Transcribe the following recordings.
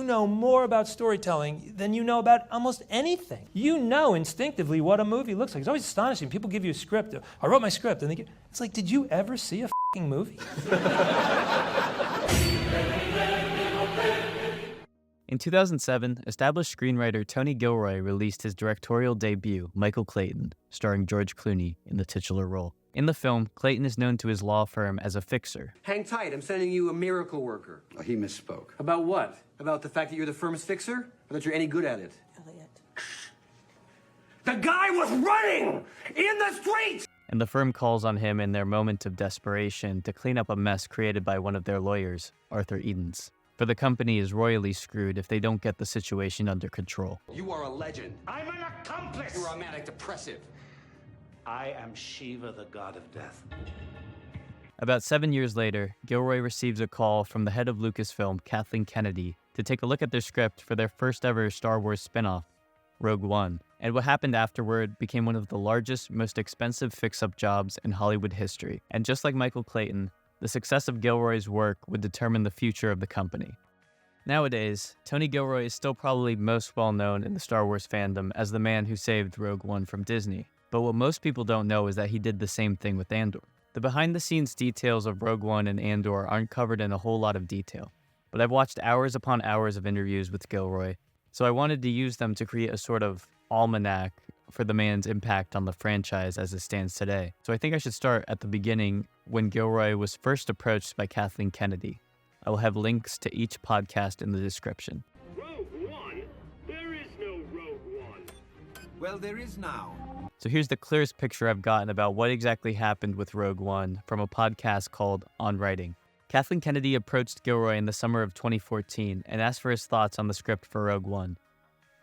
know more about storytelling than you know about almost anything. You know instinctively what a movie looks like. It's always astonishing. People give you a script. I wrote my script, and it's like, did you ever see a f***ing movie? In 2007, established screenwriter Tony Gilroy released his directorial debut, Michael Clayton, starring George Clooney in the titular role. In the film, Clayton is known to his law firm as a fixer. Hang tight, I'm sending you a miracle worker. Oh, he misspoke. About what? About the fact that you're the firm's fixer? Or that you're any good at it? Elliot. The guy was running in the streets! And the firm calls on him in their moment of desperation to clean up a mess created by one of their lawyers, Arthur Edens. For the company is royally screwed if they don't get the situation under control. You are a legend. I'm an accomplice! You're a manic depressive. I am Shiva, the god of death. About 7 years later, Gilroy receives a call from the head of Lucasfilm, Kathleen Kennedy, to take a look at their script for their first ever Star Wars spin-off, Rogue One. And what happened afterward became one of the largest, most expensive fix-up jobs in Hollywood history. And just like Michael Clayton, the success of Gilroy's work would determine the future of the company. Nowadays, Tony Gilroy is still probably most well known in the Star Wars fandom as the man who saved Rogue One from Disney. But what most people don't know is that he did the same thing with Andor. The behind-the-scenes details of Rogue One and Andor aren't covered in a whole lot of detail, but I've watched hours upon hours of interviews with Gilroy, so I wanted to use them to create a sort of almanac for the man's impact on the franchise as it stands today. So I think I should start at the beginning when Gilroy was first approached by Kathleen Kennedy. I will have links to each podcast in the description. Rogue One? There is no Rogue One. Well, there is now. So here's the clearest picture I've gotten about what exactly happened with Rogue One from a podcast called On Writing. Kathleen Kennedy approached Gilroy in the summer of 2014 and asked for his thoughts on the script for Rogue One.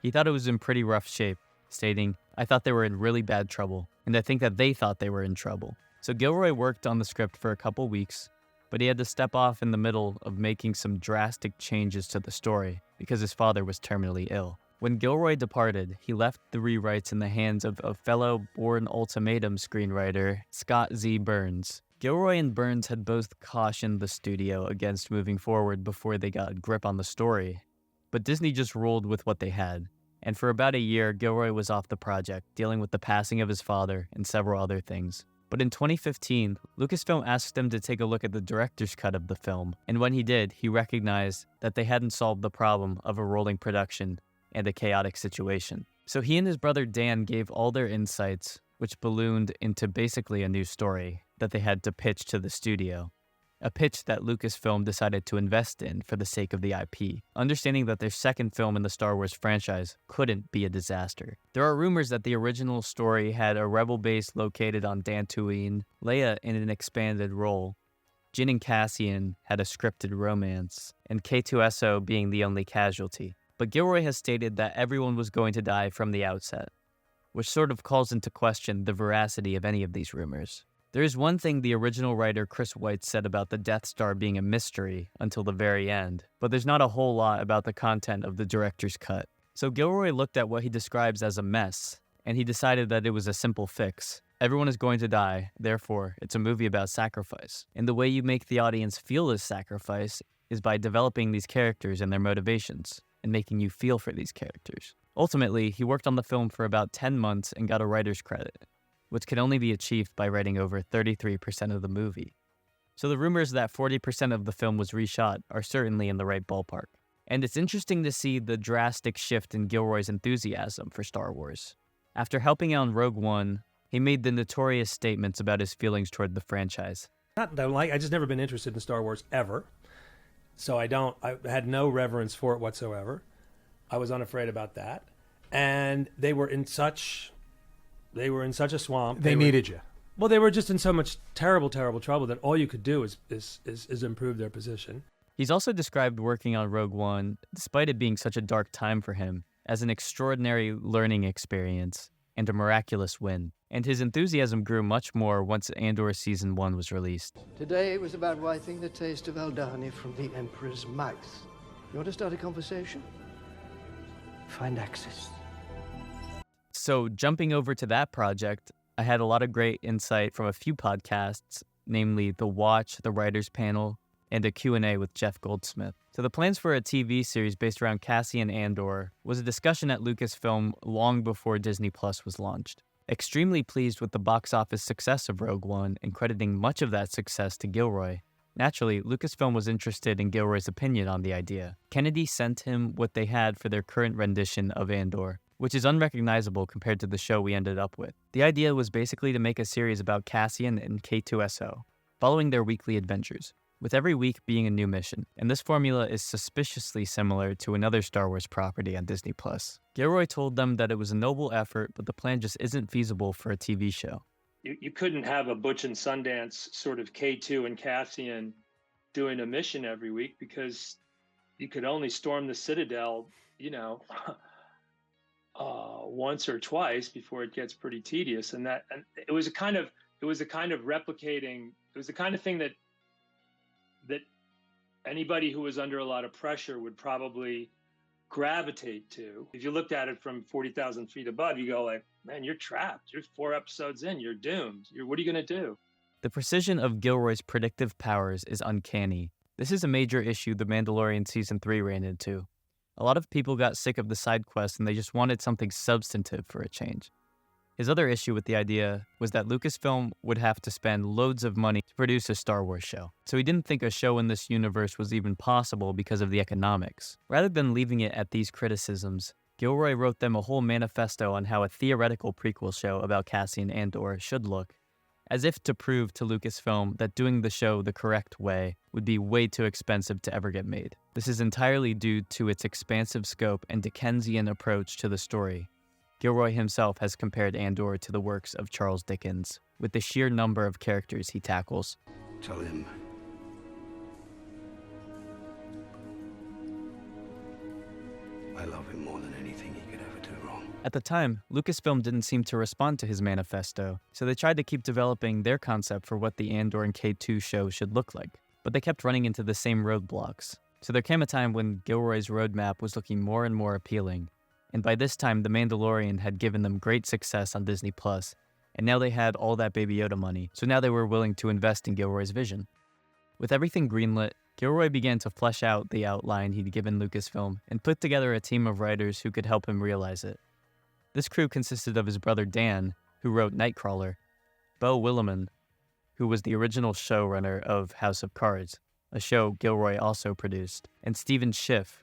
He thought it was in pretty rough shape, stating, "I thought they were in really bad trouble, and I think that they thought they were in trouble." So Gilroy worked on the script for a couple weeks, but he had to step off in the middle of making some drastic changes to the story because his father was terminally ill. When Gilroy departed, he left the rewrites in the hands of a fellow Bourne Ultimatum screenwriter, Scott Z. Burns. Gilroy and Burns had both cautioned the studio against moving forward before they got a grip on the story, but Disney just rolled with what they had. And for about a year, Gilroy was off the project, dealing with the passing of his father and several other things. But in 2015, Lucasfilm asked him to take a look at the director's cut of the film, and when he did, he recognized that they hadn't solved the problem of a rolling production and a chaotic situation. So he and his brother Dan gave all their insights, which ballooned into basically a new story that they had to pitch to the studio. A pitch that Lucasfilm decided to invest in for the sake of the IP, understanding that their second film in the Star Wars franchise couldn't be a disaster. There are rumors that the original story had a rebel base located on Dantooine, Leia in an expanded role, Jyn and Cassian had a scripted romance, and K2SO being the only casualty. But Gilroy has stated that everyone was going to die from the outset, which sort of calls into question the veracity of any of these rumors. There is one thing the original writer Chris Weitz said about the Death Star being a mystery until the very end, but there's not a whole lot about the content of the director's cut. So Gilroy looked at what he describes as a mess, and he decided that it was a simple fix. Everyone is going to die, therefore it's a movie about sacrifice. And the way you make the audience feel this sacrifice is by developing these characters and their motivations, and making you feel for these characters. Ultimately, he worked on the film for about 10 months and got a writer's credit, which can only be achieved by writing over 33% of the movie. So the rumors that 40% of the film was reshot are certainly in the right ballpark. And it's interesting to see the drastic shift in Gilroy's enthusiasm for Star Wars. After helping out on Rogue One, he made the notorious statements about his feelings toward the franchise. I just never been interested in Star Wars ever. So I had no reverence for it whatsoever. I was unafraid about that. And they were in such a swamp. They needed you. Well, they were just in so much terrible, terrible trouble that all you could do is improve their position. He's also described working on Rogue One, despite it being such a dark time for him, as an extraordinary learning experience and a miraculous win. And his enthusiasm grew much more once Andor Season 1 was released. Today was about wiping the taste of Aldani from the Emperor's mouth. You want to start a conversation? Find access. So jumping over to that project, I had a lot of great insight from a few podcasts, namely The Watch, The Writers Panel, and a Q&A with Jeff Goldsmith. So the plans for a TV series based around Cassian Andor was a discussion at Lucasfilm long before Disney Plus was launched. Extremely pleased with the box office success of Rogue One and crediting much of that success to Gilroy. Naturally, Lucasfilm was interested in Gilroy's opinion on the idea. Kennedy sent him what they had for their current rendition of Andor, which is unrecognizable compared to the show we ended up with. The idea was basically to make a series about Cassian and K2SO, following their weekly adventures, with every week being a new mission, and this formula is suspiciously similar to another Star Wars property on Disney+. Gilroy told them that it was a noble effort, but the plan just isn't feasible for a TV show. You couldn't have a Butch and Sundance sort of K2 and Cassian doing a mission every week, because you could only storm the Citadel, once or twice before it gets pretty tedious. And it was a kind of replicating. It was the kind of thing that anybody who was under a lot of pressure would probably gravitate to. If you looked at it from 40,000 feet above, you go like, man, you're trapped. You're 4 episodes in. You're doomed. What are you going to do? The precision of Gilroy's predictive powers is uncanny. This is a major issue The Mandalorian Season 3 ran into. A lot of people got sick of the side quests and they just wanted something substantive for a change. His other issue with the idea was that Lucasfilm would have to spend loads of money to produce a Star Wars show, so he didn't think a show in this universe was even possible because of the economics. Rather than leaving it at these criticisms, Gilroy wrote them a whole manifesto on how a theoretical prequel show about Cassian Andor should look, as if to prove to Lucasfilm that doing the show the correct way would be way too expensive to ever get made. This is entirely due to its expansive scope and Dickensian approach to the story. Gilroy himself has compared Andor to the works of Charles Dickens, with the sheer number of characters he tackles. Tell him I love him more than anything he could ever do wrong. At the time, Lucasfilm didn't seem to respond to his manifesto, so they tried to keep developing their concept for what the Andor and K2 show should look like, but they kept running into the same roadblocks. So there came a time when Gilroy's roadmap was looking more and more appealing, and by this time The Mandalorian had given them great success on Disney+, and now they had all that Baby Yoda money, so now they were willing to invest in Gilroy's vision. With everything greenlit, Gilroy began to flesh out the outline he'd given Lucasfilm and put together a team of writers who could help him realize it. This crew consisted of his brother Dan, who wrote Nightcrawler, Beau Willimon, who was the original showrunner of House of Cards, a show Gilroy also produced, and Stephen Schiff,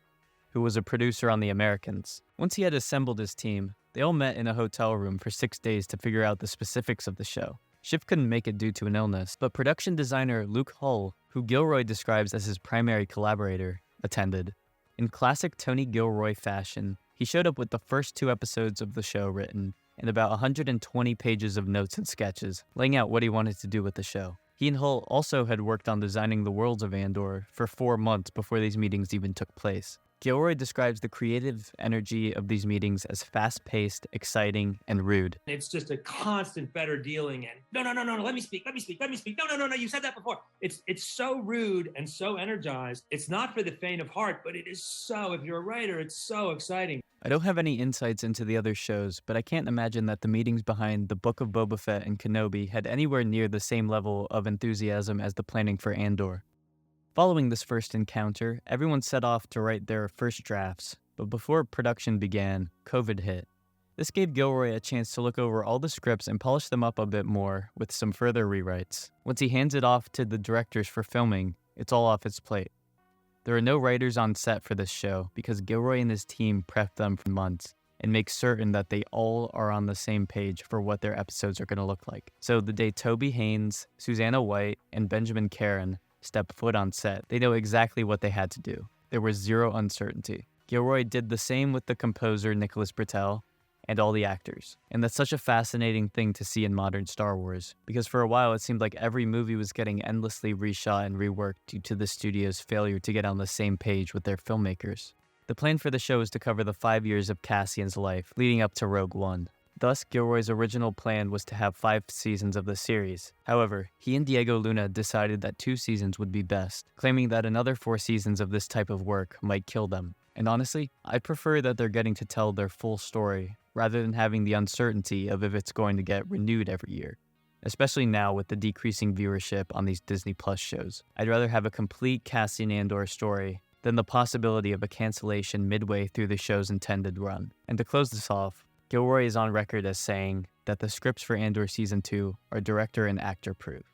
who was a producer on The Americans. Once he had assembled his team, they all met in a hotel room for 6 days to figure out the specifics of the show. Schiff couldn't make it due to an illness, but production designer Luke Hull, who Gilroy describes as his primary collaborator, attended. In classic Tony Gilroy fashion, he showed up with the first 2 episodes of the show written, and about 120 pages of notes and sketches, laying out what he wanted to do with the show. He and Hull also had worked on designing the worlds of Andor for 4 months before these meetings even took place. Gilroy describes the creative energy of these meetings as fast-paced, exciting, and rude. It's just a constant better dealing and no, let me speak. No, you said that before. It's so rude and so energized. It's not for the faint of heart, but it is so, if you're a writer, it's so exciting. I don't have any insights into the other shows, but I can't imagine that the meetings behind The Book of Boba Fett and Kenobi had anywhere near the same level of enthusiasm as the planning for Andor. Following this first encounter, everyone set off to write their first drafts, but before production began, COVID hit. This gave Gilroy a chance to look over all the scripts and polish them up a bit more with some further rewrites. Once he hands it off to the directors for filming, it's all off his plate. There are no writers on set for this show because Gilroy and his team prepped them for months and make certain that they all are on the same page for what their episodes are going to look like. So the day Toby Haynes, Susanna White, and Benjamin Caron step foot on set, they know exactly what they had to do. There was zero uncertainty. Gilroy did the same with the composer Nicholas Britell and all the actors. And that's such a fascinating thing to see in modern Star Wars, because for a while it seemed like every movie was getting endlessly reshot and reworked due to the studio's failure to get on the same page with their filmmakers. The plan for the show is to cover the 5 years of Cassian's life leading up to Rogue One. Thus, Gilroy's original plan was to have 5 seasons of the series. However, he and Diego Luna decided that 2 seasons would be best, claiming that another 4 seasons of this type of work might kill them. And honestly, I prefer that they're getting to tell their full story, rather than having the uncertainty of if it's going to get renewed every year. especially now with the decreasing viewership on these Disney Plus shows. I'd rather have a complete Cassian Andor story than the possibility of a cancellation midway through the show's intended run. And to close this off, Gilroy is on record as saying that the scripts for Andor Season 2 are director and actor proof.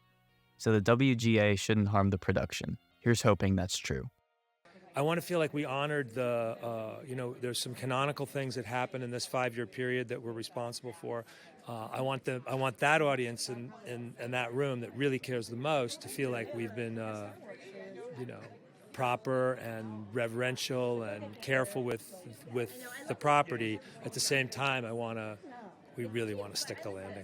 So the WGA shouldn't harm the production. Here's hoping that's true. I want to feel like we honored there's some canonical things that happened in this 5-year period that we're responsible for. I want that audience in that room that really cares the most to feel like we've been, proper and reverential and careful with the property. At the same time, we really want to stick the landing.